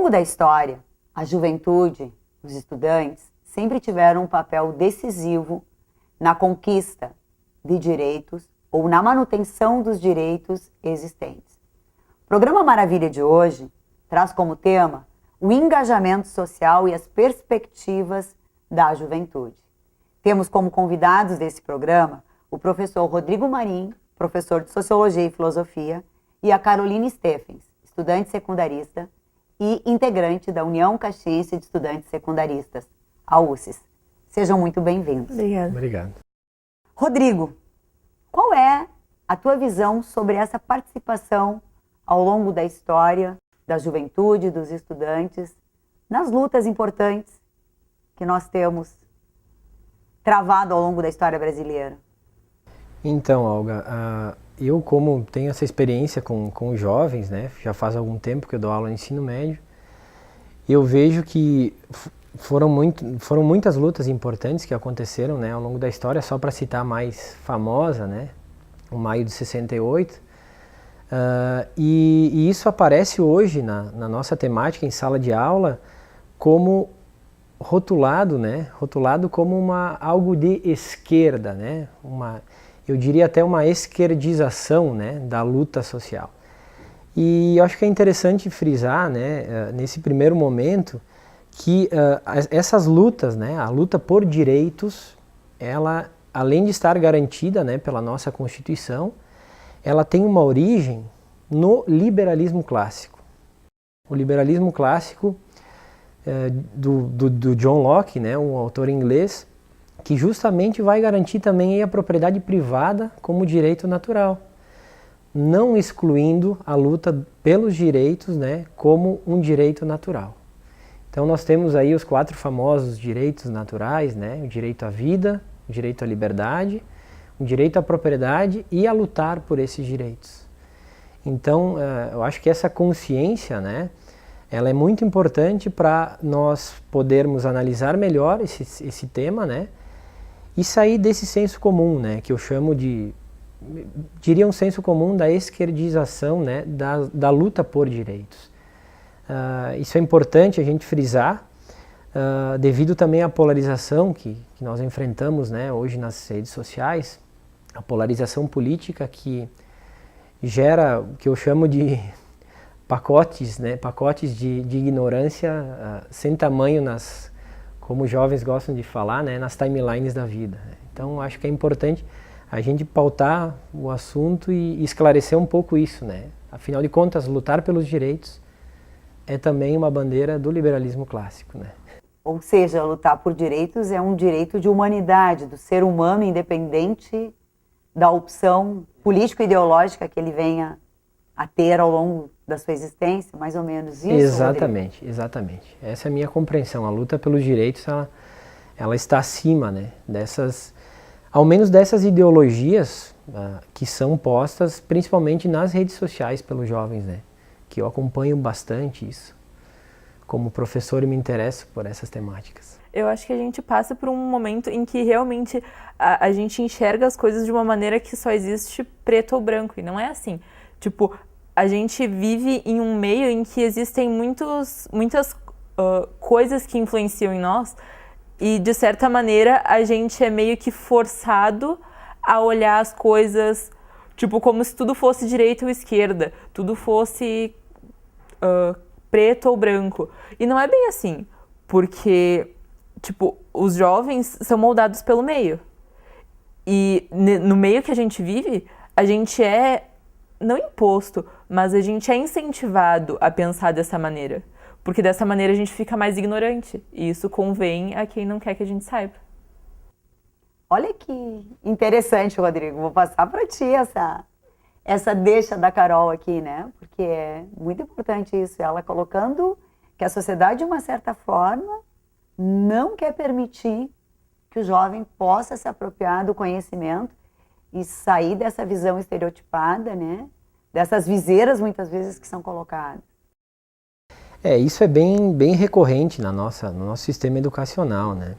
longo da história, a juventude, os estudantes, sempre tiveram um papel decisivo na conquista de direitos ou na manutenção dos direitos existentes. O programa Maravilha de hoje traz como tema o engajamento social e as perspectivas da juventude. Temos como convidados desse programa o professor Rodrigo Marim, professor de Sociologia e Filosofia, e a Caroline Steffens, estudante secundarista e integrante da União Caxiense de Estudantes Secundaristas, a UCES. Sejam muito bem-vindos. Obrigado. Rodrigo, qual é a tua visão sobre essa participação ao longo da história da juventude, dos estudantes, nas lutas importantes que nós temos travado ao longo da história brasileira? Então, Olga, eu como tenho essa experiência com os jovens, né, já faz algum tempo que eu dou aula no ensino médio, eu vejo que foram muitas lutas importantes que aconteceram, né, ao longo da história. Só para citar a mais famosa, né, o Maio de 68, e isso aparece hoje na nossa temática em sala de aula como rotulado como algo de esquerda, né, eu diria até uma esquerdização, né, da luta social. E eu acho que é interessante frisar, né, nesse primeiro momento, que essas lutas, né, a luta por direitos, ela, além de estar garantida, né, pela nossa Constituição, ela tem uma origem no liberalismo clássico. O liberalismo clássico do John Locke, né, um autor inglês, que justamente vai garantir também a propriedade privada como direito natural, não excluindo a luta pelos direitos, né, como um direito natural. Então nós temos aí os 4 famosos direitos naturais, né, o direito à vida, o direito à liberdade, o direito à propriedade e a lutar por esses direitos. Então eu acho que essa consciência, né, ela é muito importante para nós podermos analisar melhor esse tema, né, e sair desse senso comum, né, que eu chamo diria um senso comum da esquerdização, né, da luta por direitos. Isso é importante a gente frisar, devido também à polarização que nós enfrentamos, né, hoje nas redes sociais, a polarização política que gera o que eu chamo de pacotes, né, pacotes de ignorância sem tamanho como os jovens gostam de falar, né, nas timelines da vida. Então, acho que é importante a gente pautar o assunto e esclarecer um pouco isso, né? Afinal de contas, lutar pelos direitos é também uma bandeira do liberalismo clássico, né? Ou seja, lutar por direitos é um direito de humanidade, do ser humano, independente da opção político-ideológica que ele venha a ter ao longo da sua existência, mais ou menos isso? Exatamente, Rodrigo? exatamente. Essa é a minha compreensão. A luta pelos direitos, ela está acima, né, ao menos dessas ideologias que são postas principalmente nas redes sociais pelos jovens, né, que eu acompanho bastante isso. Como professor, eu me interesso por essas temáticas. Eu acho que a gente passa por um momento em que realmente a gente enxerga as coisas de uma maneira que só existe preto ou branco, e não é assim. Tipo, a gente vive em um meio em que existem muitas coisas que influenciam em nós, e de certa maneira a gente é meio que forçado a olhar as coisas tipo como se tudo fosse direita ou esquerda, tudo fosse preto ou branco. E não é bem assim, porque tipo, os jovens são moldados pelo meio. E no meio que a gente vive, a gente é não imposto, mas a gente é incentivado a pensar dessa maneira. Porque dessa maneira a gente fica mais ignorante. E isso convém a quem não quer que a gente saiba. Olha que interessante, Rodrigo. Vou passar para ti essa deixa da Carol aqui, né? Porque é muito importante isso. Ela colocando que a sociedade, de uma certa forma, não quer permitir que o jovem possa se apropriar do conhecimento e sair dessa visão estereotipada, né? Dessas viseiras, muitas vezes, que são colocadas. Isso é bem recorrente no nosso sistema educacional, né?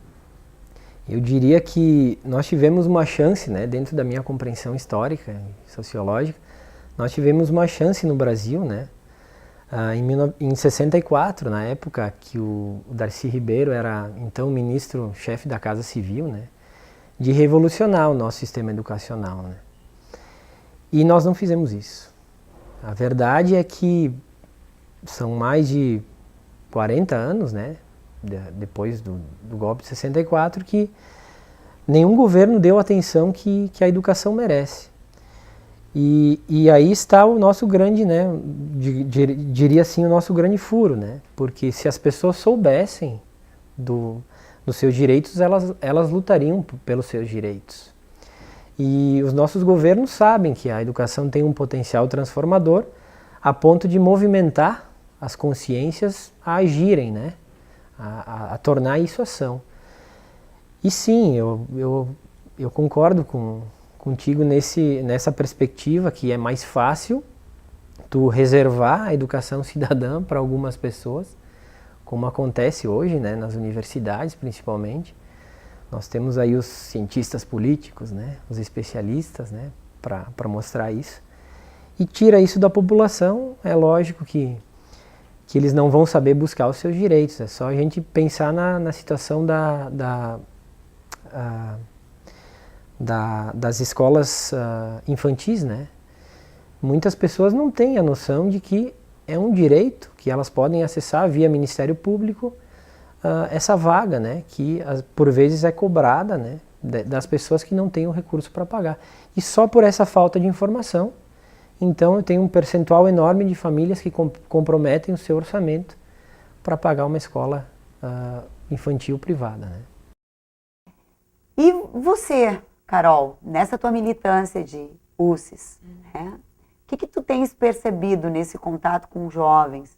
Eu diria que nós tivemos uma chance, né, dentro da minha compreensão histórica e sociológica, nós tivemos uma chance no Brasil, né, Em 64, na época que o Darcy Ribeiro era então ministro-chefe da Casa Civil, né, de revolucionar o nosso sistema educacional, né? E nós não fizemos isso. A verdade é que são mais de 40 anos, né, depois do golpe de 64, que nenhum governo deu a atenção que a educação merece. E aí está o nosso grande, né, diria assim, o nosso grande furo, né? Porque se as pessoas soubessem dos seus direitos, elas lutariam pelos seus direitos. E os nossos governos sabem que a educação tem um potencial transformador a ponto de movimentar as consciências a agirem, né? A tornar isso ação. E sim, eu concordo contigo nessa perspectiva que é mais fácil tu reservar a educação cidadã para algumas pessoas, como acontece hoje, né, nas universidades principalmente. Nós temos aí os cientistas políticos, né, os especialistas, né, para mostrar isso. E tira isso da população, é lógico que eles não vão saber buscar os seus direitos. É só a gente pensar na situação das escolas infantis, né? Muitas pessoas não têm a noção de que é um direito que elas podem acessar via Ministério Público essa vaga, né? Que por vezes é cobrada, né, das pessoas que não têm o recurso para pagar. E só por essa falta de informação, então eu tenho um percentual enorme de famílias que comprometem o seu orçamento para pagar uma escola infantil privada, né? E você, Carol, nessa tua militância de UCES, né, o que tu tens percebido nesse contato com jovens?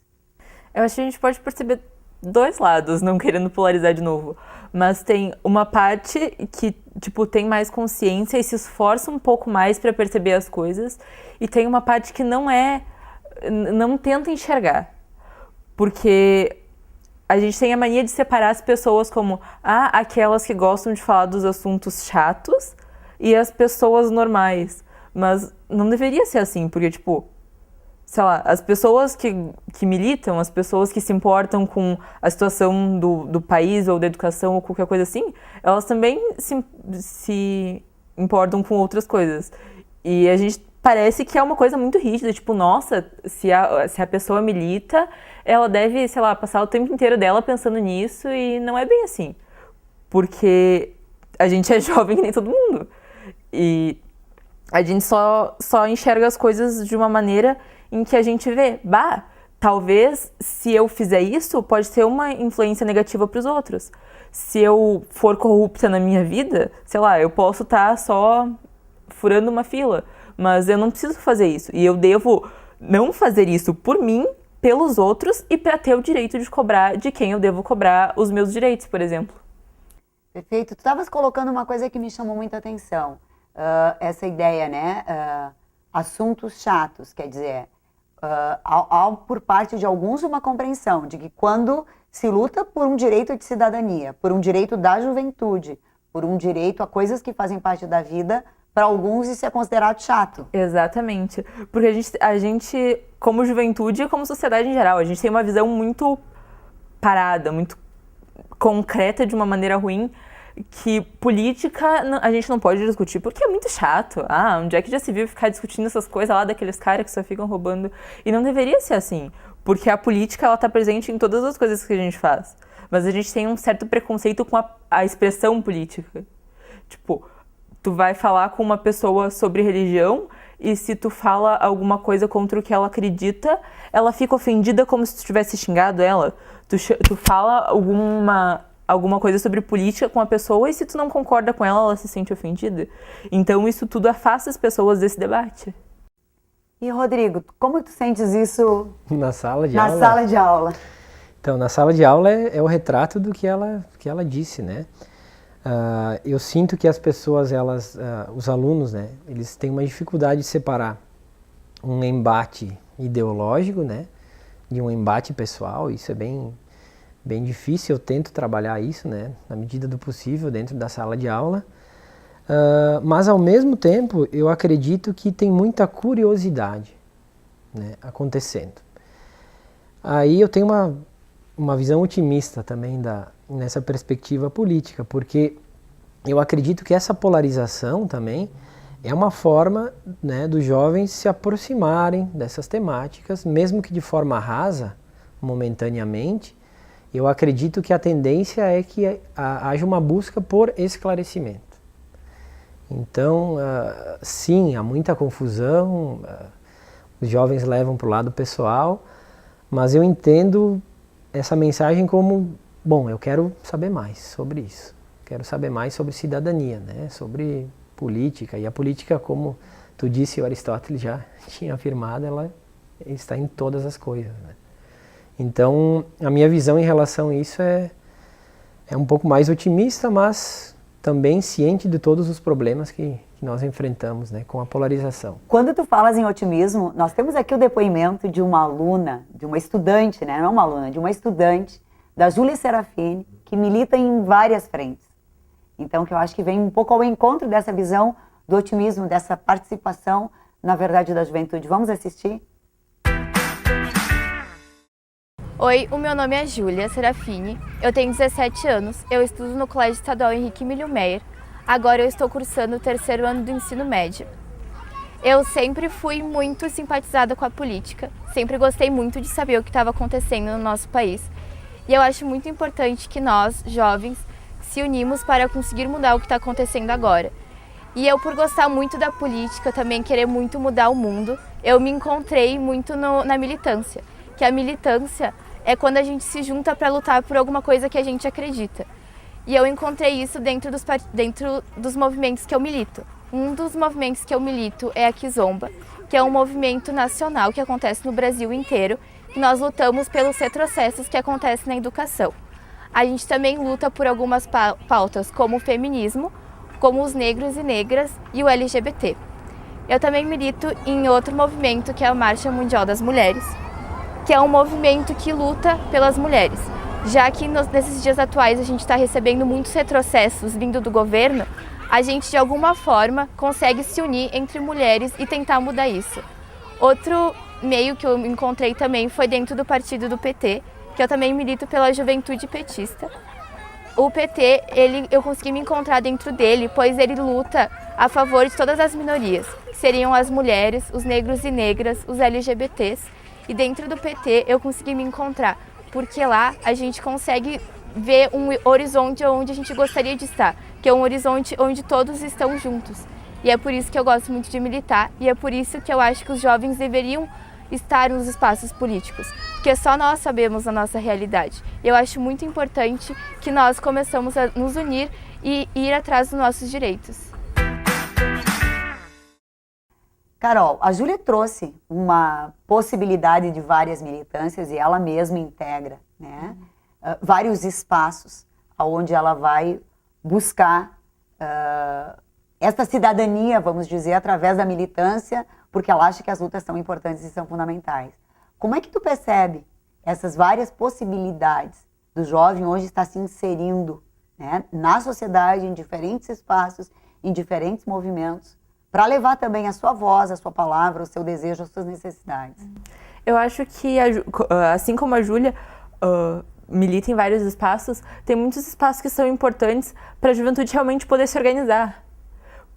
Eu acho que a gente pode perceber dois lados, não querendo polarizar de novo, mas tem uma parte que, tipo, tem mais consciência e se esforça um pouco mais para perceber as coisas, e tem uma parte que não tenta enxergar, porque a gente tem a mania de separar as pessoas como aquelas que gostam de falar dos assuntos chatos e as pessoas normais, mas não deveria ser assim, porque, tipo, sei lá, as pessoas que militam, as pessoas que se importam com a situação do país ou da educação ou qualquer coisa assim, elas também se importam com outras coisas. E a gente parece que é uma coisa muito rígida, tipo, nossa, se a pessoa milita, ela deve, sei lá, passar o tempo inteiro dela pensando nisso, e não é bem assim. Porque a gente é jovem que nem todo mundo. E a gente só enxerga as coisas de uma maneira em que a gente vê, talvez se eu fizer isso, pode ser uma influência negativa para os outros. Se eu for corrupta na minha vida, sei lá, eu posso estar só furando uma fila, mas eu não preciso fazer isso. E eu devo não fazer isso por mim, pelos outros e para ter o direito de cobrar de quem eu devo cobrar os meus direitos, por exemplo. Perfeito. Tu estavas colocando uma coisa que me chamou muita atenção. Essa ideia, né? Assuntos chatos, quer dizer, há por parte de alguns uma compreensão de que quando se luta por um direito de cidadania, por um direito da juventude, por um direito a coisas que fazem parte da vida, para alguns isso é considerado chato. Exatamente. Porque a gente, como juventude e como sociedade em geral, a gente tem uma visão muito parada, muito concreta de uma maneira ruim, que política a gente não pode discutir porque é muito chato. Onde é que já se viu ficar discutindo essas coisas lá daqueles caras que só ficam roubando? E não deveria ser assim, porque a política ela tá presente em todas as coisas que a gente faz. Mas a gente tem um certo preconceito com a expressão política. Tipo, tu vai falar com uma pessoa sobre religião e se tu fala alguma coisa contra o que ela acredita, ela fica ofendida como se tu tivesse xingado ela. Tu fala alguma coisa sobre política com a pessoa e se tu não concorda com ela, ela se sente ofendida. Então isso tudo afasta as pessoas desse debate. E Rodrigo, como tu sentes isso na sala de aula? Na sala de aula. Então, na sala de aula é o retrato do que ela disse, né? Eu sinto que as pessoas, os alunos, né, eles têm uma dificuldade de separar um embate ideológico, né, de um embate pessoal. Isso é bem difícil. Eu tento trabalhar isso, né, na medida do possível dentro da sala de aula, mas ao mesmo tempo eu acredito que tem muita curiosidade, né, acontecendo. Aí eu tenho uma visão otimista também nessa perspectiva política, porque eu acredito que essa polarização também é uma forma, né, dos jovens se aproximarem dessas temáticas, mesmo que de forma rasa, momentaneamente. Eu acredito que a tendência é que haja uma busca por esclarecimento. Então, sim, há muita confusão, os jovens levam para o lado pessoal, mas eu entendo essa mensagem como, bom, eu quero saber mais sobre isso, quero saber mais sobre cidadania, né? Sobre política, e a política, como tu disse, o Aristóteles já tinha afirmado, ela está em todas as coisas, né? Então, a minha visão em relação a isso é um pouco mais otimista, mas também ciente de todos os problemas que nós enfrentamos, né, com a polarização. Quando tu falas em otimismo, nós temos aqui o depoimento de uma aluna, de uma estudante, né, não uma aluna, de uma estudante da Júlia Serafini, que milita em várias frentes. Então, que eu acho que vem um pouco ao encontro dessa visão do otimismo, dessa participação, na verdade, da juventude. Vamos assistir? Oi, o meu nome é Júlia Serafini, eu tenho 17 anos, eu estudo no Colégio Estadual Henrique Emílio Meyer. Agora eu estou cursando o 3º ano do ensino médio. Eu sempre fui muito simpatizada com a política, sempre gostei muito de saber o que estava acontecendo no nosso país. E eu acho muito importante que nós, jovens, se unimos para conseguir mudar o que está acontecendo agora. E eu, por gostar muito da política, também querer muito mudar o mundo, eu me encontrei muito na militância. Que a militância é quando a gente se junta para lutar por alguma coisa que a gente acredita. E eu encontrei isso dentro dos movimentos que eu milito. Um dos movimentos que eu milito é a Kizomba, que é um movimento nacional que acontece no Brasil inteiro, que nós lutamos pelos retrocessos que acontecem na educação. A gente também luta por algumas pautas, como o feminismo, como os negros e negras e o LGBT. Eu também milito em outro movimento, que é a Marcha Mundial das Mulheres, que é um movimento que luta pelas mulheres. Já que nesses dias atuais a gente está recebendo muitos retrocessos vindo do governo, a gente de alguma forma consegue se unir entre mulheres e tentar mudar isso. Outro meio que eu encontrei também foi dentro do partido do PT, que eu também milito pela juventude petista. O PT, eu consegui me encontrar dentro dele, pois ele luta a favor de todas as minorias, que seriam as mulheres, os negros e negras, os LGBTs. E dentro do PT eu consegui me encontrar, porque lá a gente consegue ver um horizonte onde a gente gostaria de estar, que é um horizonte onde todos estão juntos. E é por isso que eu gosto muito de militar, e é por isso que eu acho que os jovens deveriam estar nos espaços políticos, porque só nós sabemos a nossa realidade. Eu acho muito importante que nós começamos a nos unir e ir atrás dos nossos direitos. Carol, a Júlia trouxe uma possibilidade de várias militâncias e ela mesma integra, né, vários espaços onde ela vai buscar esta cidadania, vamos dizer, através da militância, porque ela acha que as lutas são importantes e são fundamentais. Como é que tu percebe essas várias possibilidades do jovem hoje estar se inserindo, né, na sociedade, em diferentes espaços, em diferentes movimentos, para levar também a sua voz, a sua palavra, o seu desejo, as suas necessidades? Eu acho que, assim como a Júlia milita em vários espaços, tem muitos espaços que são importantes para a juventude realmente poder se organizar.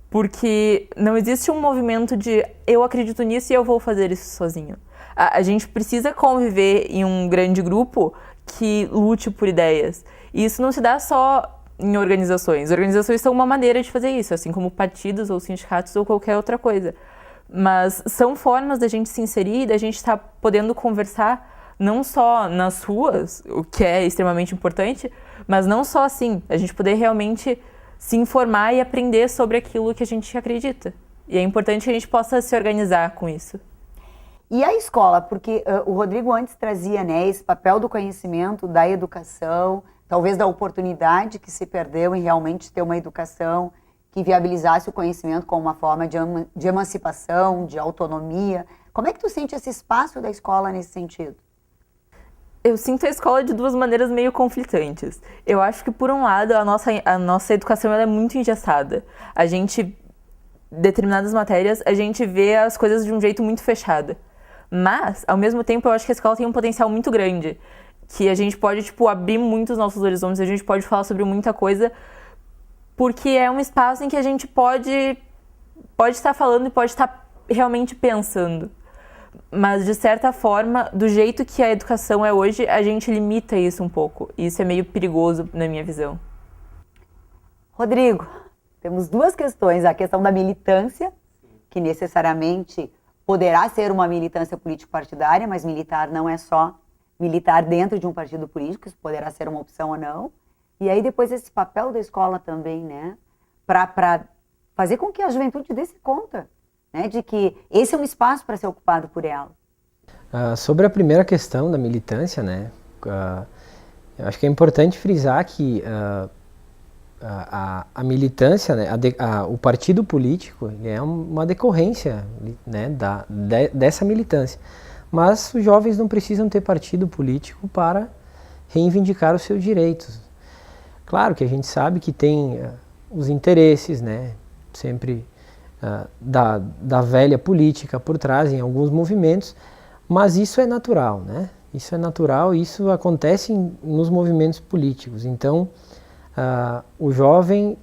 Porque não existe um movimento de eu acredito nisso e eu vou fazer isso sozinho. A gente precisa conviver em um grande grupo que lute por ideias. E isso não se dá só em organizações. Organizações são uma maneira de fazer isso, assim como partidos ou sindicatos ou qualquer outra coisa. Mas são formas da gente se inserir, da gente estar podendo conversar não só nas ruas, o que é extremamente importante, mas não só assim, a gente poder realmente se informar e aprender sobre aquilo que a gente acredita. E é importante que a gente possa se organizar com isso. E a escola, porque o Rodrigo antes trazia, né, esse papel do conhecimento, da educação, talvez da oportunidade que se perdeu em realmente ter uma educação que viabilizasse o conhecimento como uma forma de emancipação, de autonomia. Como é que tu sente esse espaço da escola nesse sentido? Eu sinto a escola de duas maneiras meio conflitantes. Eu acho que, por um lado, a nossa educação ela é muito engessada. A gente, determinadas matérias, a gente vê as coisas de um jeito muito fechado. Mas, ao mesmo tempo, eu acho que a escola tem um potencial muito grande, que a gente pode, tipo, abrir muito os nossos horizontes, a gente pode falar sobre muita coisa, porque é um espaço em que a gente pode estar falando e pode estar realmente pensando. Mas, de certa forma, do jeito que a educação é hoje, a gente limita isso um pouco. E isso é meio perigoso, na minha visão. Rodrigo, temos duas questões. A questão da militância, que necessariamente poderá ser uma militância político-partidária, mas militar não é só militar dentro de um partido político, isso poderá ser uma opção ou não. E aí depois esse papel da escola também, né, para fazer com que a juventude dê conta, né, de que esse é um espaço para ser ocupado por ela. Sobre a primeira questão da militância, né, eu acho que é importante frisar que a militância, né, o partido político é uma decorrência, né, dessa militância. Mas os jovens não precisam ter partido político para reivindicar os seus direitos. Claro que a gente sabe que tem os interesses, né, sempre da velha política por trás em alguns movimentos, mas isso é natural, né? Isso é natural, isso acontece nos movimentos políticos. Então, o jovem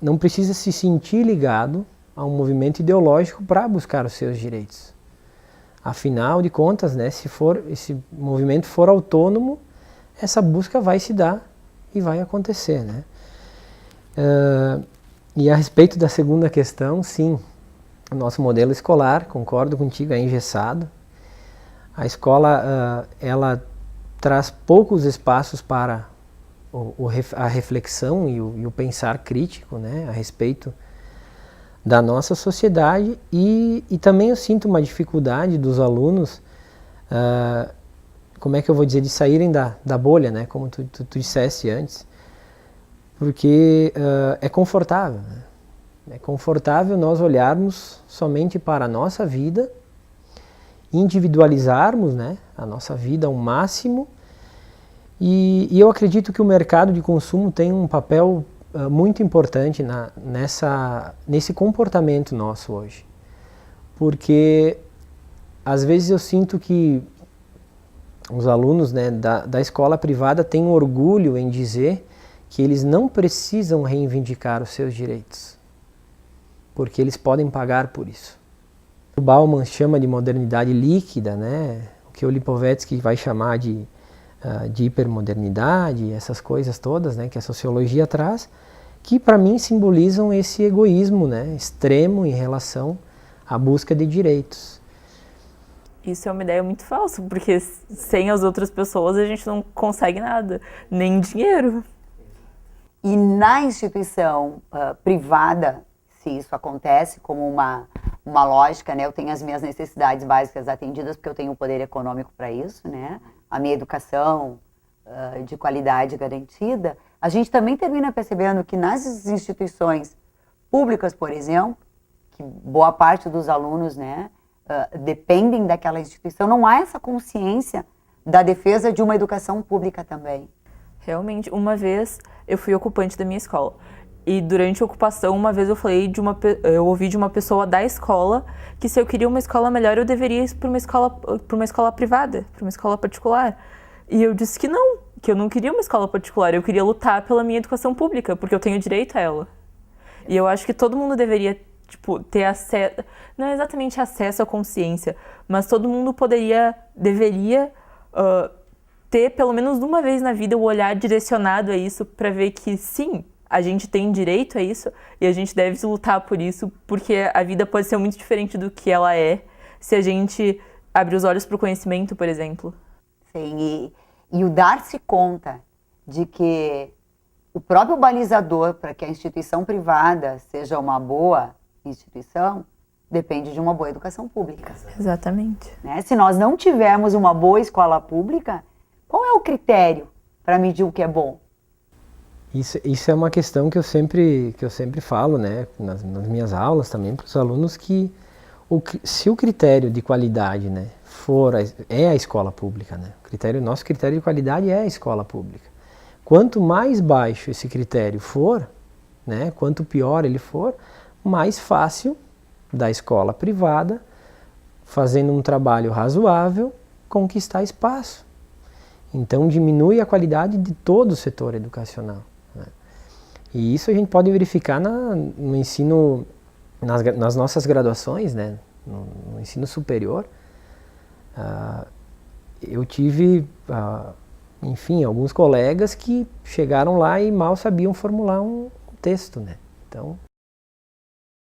não precisa se sentir ligado a um movimento ideológico para buscar os seus direitos. Afinal de contas, né, se esse movimento for autônomo, essa busca vai se dar e vai acontecer, né? E a respeito da segunda questão, sim, o nosso modelo escolar, concordo contigo, é engessado. A escola, ela traz poucos espaços para a reflexão e o pensar crítico, né, a respeito da nossa sociedade e também eu sinto uma dificuldade dos alunos, como é que eu vou dizer, de saírem da bolha, né, como tu disseste antes, porque é confortável, né? É confortável nós olharmos somente para a nossa vida, individualizarmos, né, a nossa vida ao máximo e eu acredito que o mercado de consumo tem um papel muito importante nesse comportamento nosso hoje. Porque às vezes eu sinto que os alunos, né, da escola privada têm orgulho em dizer que eles não precisam reivindicar os seus direitos, porque eles podem pagar por isso. O Bauman chama de modernidade líquida, né, o que o Lipovetsky vai chamar de hipermodernidade, essas coisas todas, né, que a sociologia traz, que para mim simbolizam esse egoísmo, né, extremo em relação à busca de direitos. Isso é uma ideia muito falsa, porque sem as outras pessoas a gente não consegue nada, nem dinheiro. E na instituição privada, se isso acontece como uma lógica, né, eu tenho as minhas necessidades básicas atendidas porque eu tenho o poder econômico para isso, né, a minha educação de qualidade garantida, a gente também termina percebendo que nas instituições públicas, por exemplo, que boa parte dos alunos, né, dependem daquela instituição, não há essa consciência da defesa de uma educação pública também. Realmente, uma vez eu fui ocupante da minha escola. E durante a ocupação, uma vez eu ouvi de uma pessoa da escola que se eu queria uma escola melhor, eu deveria ir para uma escola privada, para uma escola particular. E eu disse que eu não queria uma escola particular, eu queria lutar pela minha educação pública, porque eu tenho direito a ela. E eu acho que todo mundo deveria, ter acesso, não é exatamente acesso à consciência, mas todo mundo deveria ter pelo menos uma vez na vida o olhar direcionado a isso para ver que sim, a gente tem direito a isso e a gente deve lutar por isso, porque a vida pode ser muito diferente do que ela é se a gente abrir os olhos para o conhecimento, por exemplo. Sim, e o dar-se conta de que o próprio balizador para que a instituição privada seja uma boa instituição depende de uma boa educação pública. Exatamente. Né? Se nós não tivermos uma boa escola pública, qual é o critério para medir o que é bom? Isso é uma questão que eu sempre falo, né, nas minhas aulas também para os alunos, que se o critério de qualidade, né, é a escola pública, né, nosso critério de qualidade é a escola pública. Quanto mais baixo esse critério for, né, quanto pior ele for, mais fácil da escola privada fazendo um trabalho razoável, conquistar espaço. Então diminui a qualidade de todo o setor educacional, né? E isso a gente pode verificar no ensino, nas nossas graduações, né? No ensino superior. Eu tive, enfim, alguns colegas que chegaram lá e mal sabiam formular um texto, né? Então,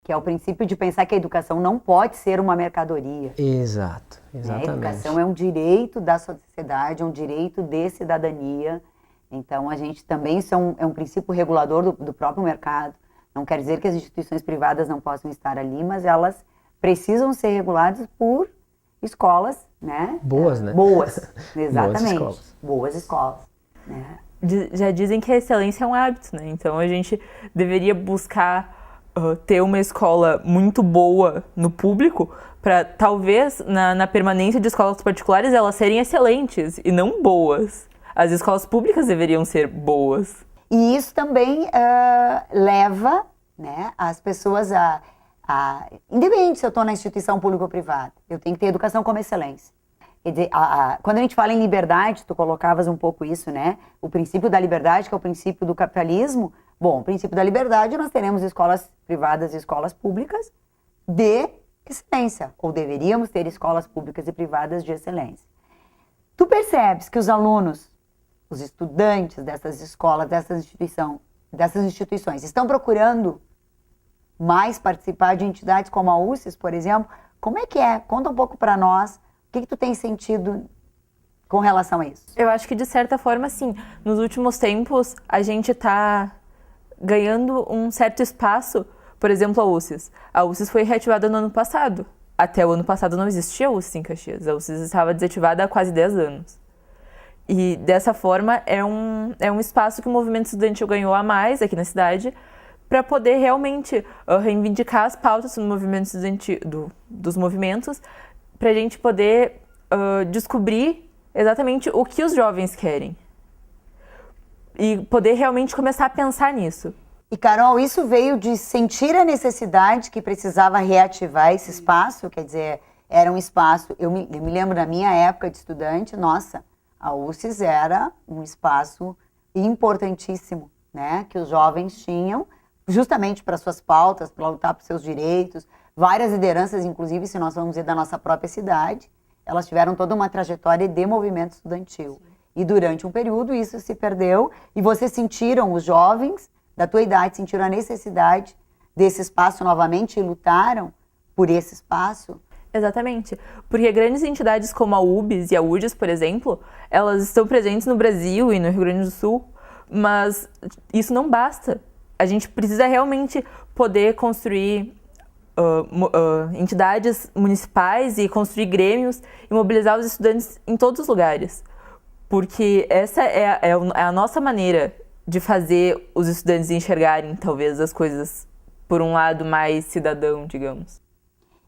que é o princípio de pensar que a educação não pode ser uma mercadoria. exato, Né? exatamente. A educação é um direito da sociedade, é um direito de cidadania. Então, a gente também, isso é um princípio regulador do próprio mercado. Não quer dizer que as instituições privadas não possam estar ali, mas elas precisam ser reguladas por escolas, né? Boas, né? Boas, exatamente. Boas escolas. Né? Já dizem que a excelência é um hábito, né? Então a gente deveria buscar ter uma escola muito boa no público para talvez na permanência de escolas particulares elas serem excelentes e não boas. As escolas públicas deveriam ser boas. E isso também leva, né, as pessoas independente se eu estou na instituição pública ou privada, eu tenho que ter educação como excelência. Quer dizer, quando a gente fala em liberdade, tu colocavas um pouco isso, né? O princípio da liberdade, que é o princípio do capitalismo. Bom, o princípio da liberdade, nós teremos escolas privadas e escolas públicas de excelência, ou deveríamos ter escolas públicas e privadas de excelência. Tu percebes que os alunos, os estudantes dessas escolas, dessas instituições, estão procurando mais participar de entidades como a UCES, por exemplo? Como é que é? Conta um pouco para nós. O que tu tem sentido com relação a isso? Eu acho que, de certa forma, sim. Nos últimos tempos, a gente está ganhando um certo espaço. Por exemplo, a UCES. A UCES foi reativada no ano passado. Até o ano passado não existia a UCES em Caxias. A UCES estava desativada há quase 10 anos. E, dessa forma, é um espaço que o movimento estudantil ganhou a mais aqui na cidade para poder realmente reivindicar as pautas do movimento estudantil, dos movimentos, para a gente poder descobrir exatamente o que os jovens querem. E poder realmente começar a pensar nisso. E, Carol, isso veio de sentir a necessidade que precisava reativar esse espaço? Quer dizer, era um espaço... Eu me lembro da minha época de estudante, nossa, a UCES era um espaço importantíssimo, né? Que os jovens tinham, justamente para suas pautas, para lutar por seus direitos. Várias lideranças, inclusive, se nós vamos dizer, da nossa própria cidade, elas tiveram toda uma trajetória de movimento estudantil. Sim. E durante um período isso se perdeu e vocês sentiram, os jovens da tua idade, sentiram a necessidade desse espaço novamente e lutaram por esse espaço? Exatamente, porque grandes entidades como a UBS e a UDES, por exemplo, elas estão presentes no Brasil e no Rio Grande do Sul, mas isso não basta. A gente precisa realmente poder construir entidades municipais e construir grêmios e mobilizar os estudantes em todos os lugares. Porque essa é a nossa maneira de fazer os estudantes enxergarem, talvez, as coisas por um lado mais cidadão, digamos.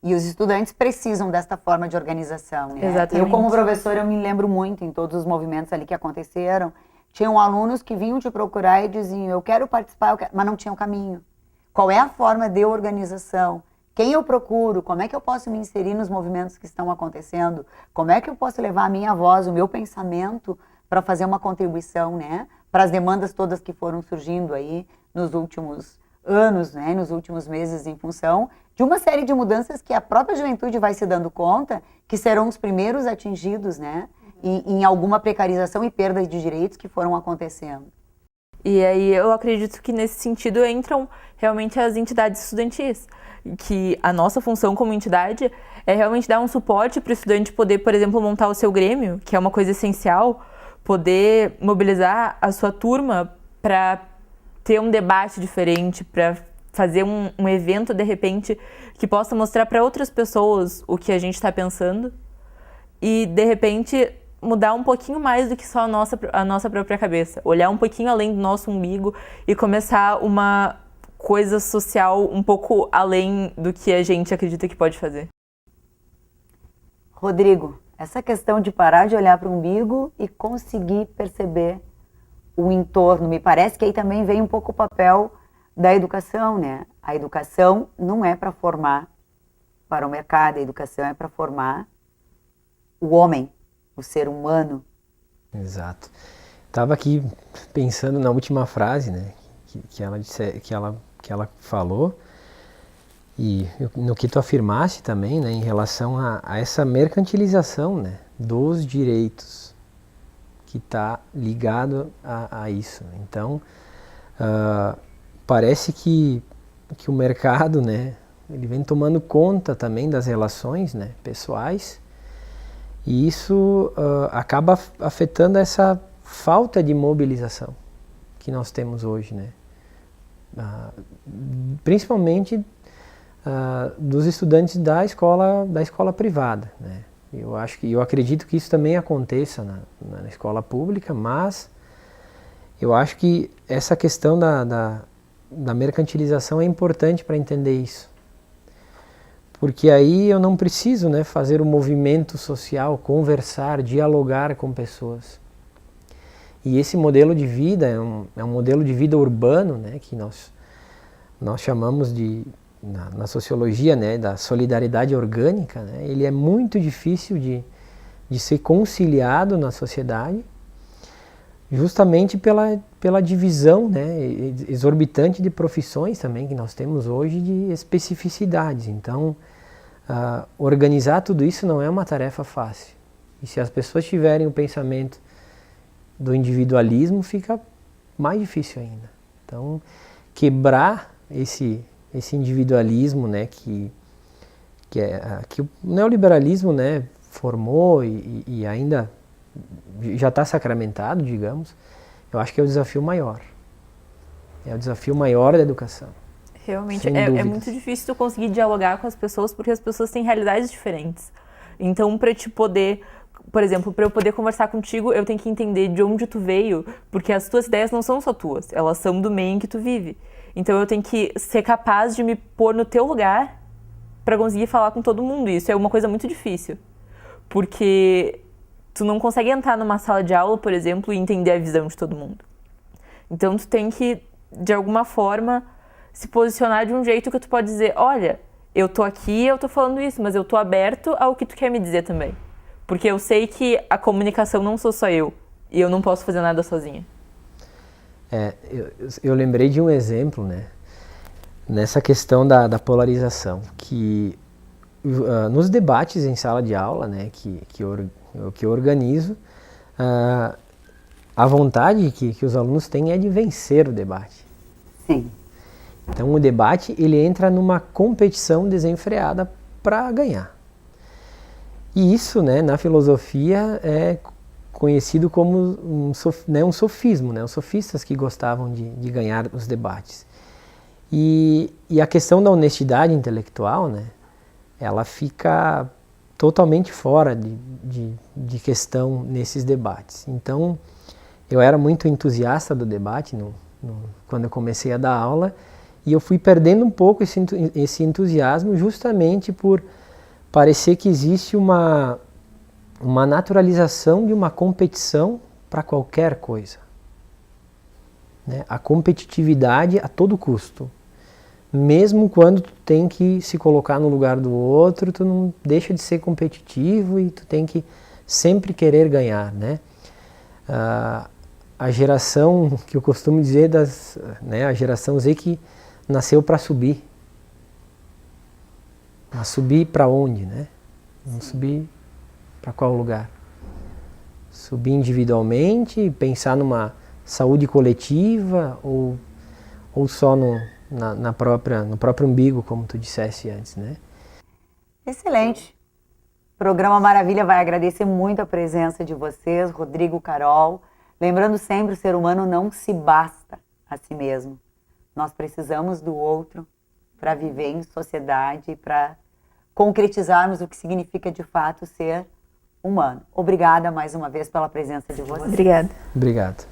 E os estudantes precisam desta forma de organização, né? Exatamente. Eu, como professora, eu me lembro muito em todos os movimentos ali que aconteceram. Tinham alunos que vinham te procurar e diziam, eu quero participar, mas não tinham caminho. Qual é a forma de organização? Quem eu procuro? Como é que eu posso me inserir nos movimentos que estão acontecendo? Como é que eu posso levar a minha voz, o meu pensamento para fazer uma contribuição, né? Para as demandas todas que foram surgindo aí nos últimos anos, né? Nos últimos meses, em função de uma série de mudanças que a própria juventude vai se dando conta que serão os primeiros atingidos, né? Em alguma precarização e perda de direitos que foram acontecendo. E aí eu acredito que nesse sentido entram realmente as entidades estudantis, que a nossa função como entidade é realmente dar um suporte para o estudante poder, por exemplo, montar o seu grêmio, que é uma coisa essencial, poder mobilizar a sua turma para ter um debate diferente, para fazer um evento, de repente, que possa mostrar para outras pessoas o que a gente está pensando e, de repente, mudar um pouquinho mais do que só a nossa própria cabeça. Olhar um pouquinho além do nosso umbigo e começar uma coisa social um pouco além do que a gente acredita que pode fazer. Rodrigo, essa questão de parar de olhar para o umbigo e conseguir perceber o entorno, me parece que aí também vem um pouco o papel da educação, né? A educação não é para formar para o mercado, a educação é para formar o homem, o ser humano. Exato. Estava aqui pensando na última frase, né, que ela falou, e no que tu afirmaste também, né, em relação a essa mercantilização, né, dos direitos, que está ligado a isso. Então, parece que o mercado, né, ele vem tomando conta também das relações, né, pessoais, e isso acaba afetando essa falta de mobilização que nós temos hoje, né? Principalmente dos estudantes da escola privada, né? Eu acredito que isso também aconteça na escola pública, mas eu acho que essa questão da mercantilização é importante para entender isso. Porque aí eu não preciso, né, fazer um movimento social, conversar, dialogar com pessoas. E esse modelo de vida é um modelo de vida urbano, né, que nós chamamos na sociologia, né, da solidariedade orgânica, né. Ele é muito difícil de ser conciliado na sociedade, justamente pela divisão, né, exorbitante de profissões também que nós temos hoje, de especificidades. Então, organizar tudo isso não é uma tarefa fácil. E se as pessoas tiverem o pensamento do individualismo, fica mais difícil ainda. Então, quebrar esse individualismo, né, que o neoliberalismo, né, formou e ainda já está sacramentado, digamos, eu acho que é o desafio maior. É o desafio maior da educação. Realmente, é muito difícil tu conseguir dialogar com as pessoas, porque as pessoas têm realidades diferentes. Então, para te poder, por exemplo, para eu poder conversar contigo, eu tenho que entender de onde tu veio, porque as tuas ideias não são só tuas, elas são do meio em que tu vive. Então, eu tenho que ser capaz de me pôr no teu lugar para conseguir falar com todo mundo. E isso é uma coisa muito difícil, porque tu não consegue entrar numa sala de aula, por exemplo, e entender a visão de todo mundo. Então, tu tem que, de alguma forma, se posicionar de um jeito que tu pode dizer, olha, eu tô aqui, eu tô falando isso, mas eu tô aberto ao que tu quer me dizer também. Porque eu sei que a comunicação não sou só eu, e eu não posso fazer nada sozinha. Eu lembrei de um exemplo, né, nessa questão da polarização, que nos debates em sala de aula, né, que eu organizo, a vontade que os alunos têm é de vencer o debate. Sim. Então o debate ele entra numa competição desenfreada para ganhar. E isso, né, na filosofia é conhecido como um sofismo, né, os sofistas que gostavam de ganhar os debates. E a questão da honestidade intelectual, né, ela fica totalmente fora de questão nesses debates. Então eu era muito entusiasta do debate quando eu comecei a dar aula, e eu fui perdendo um pouco esse entusiasmo justamente por parecer que existe uma naturalização de uma competição para qualquer coisa, né? A competitividade a todo custo. Mesmo quando tu tem que se colocar no lugar do outro, tu não deixa de ser competitivo e tu tem que sempre querer ganhar, né? A geração que eu costumo dizer a geração Z que nasceu para subir. Mas subir para onde, né? Não subir para qual lugar? Subir individualmente, pensar numa saúde coletiva ou só no próprio umbigo, como tu disseste antes, né? Excelente. O programa Maravilha vai agradecer muito a presença de vocês, Rodrigo, Carol. Lembrando sempre, o ser humano não se basta a si mesmo. Nós precisamos do outro para viver em sociedade, para concretizarmos o que significa de fato ser humano. Obrigada mais uma vez pela presença de vocês. Obrigada. Obrigado.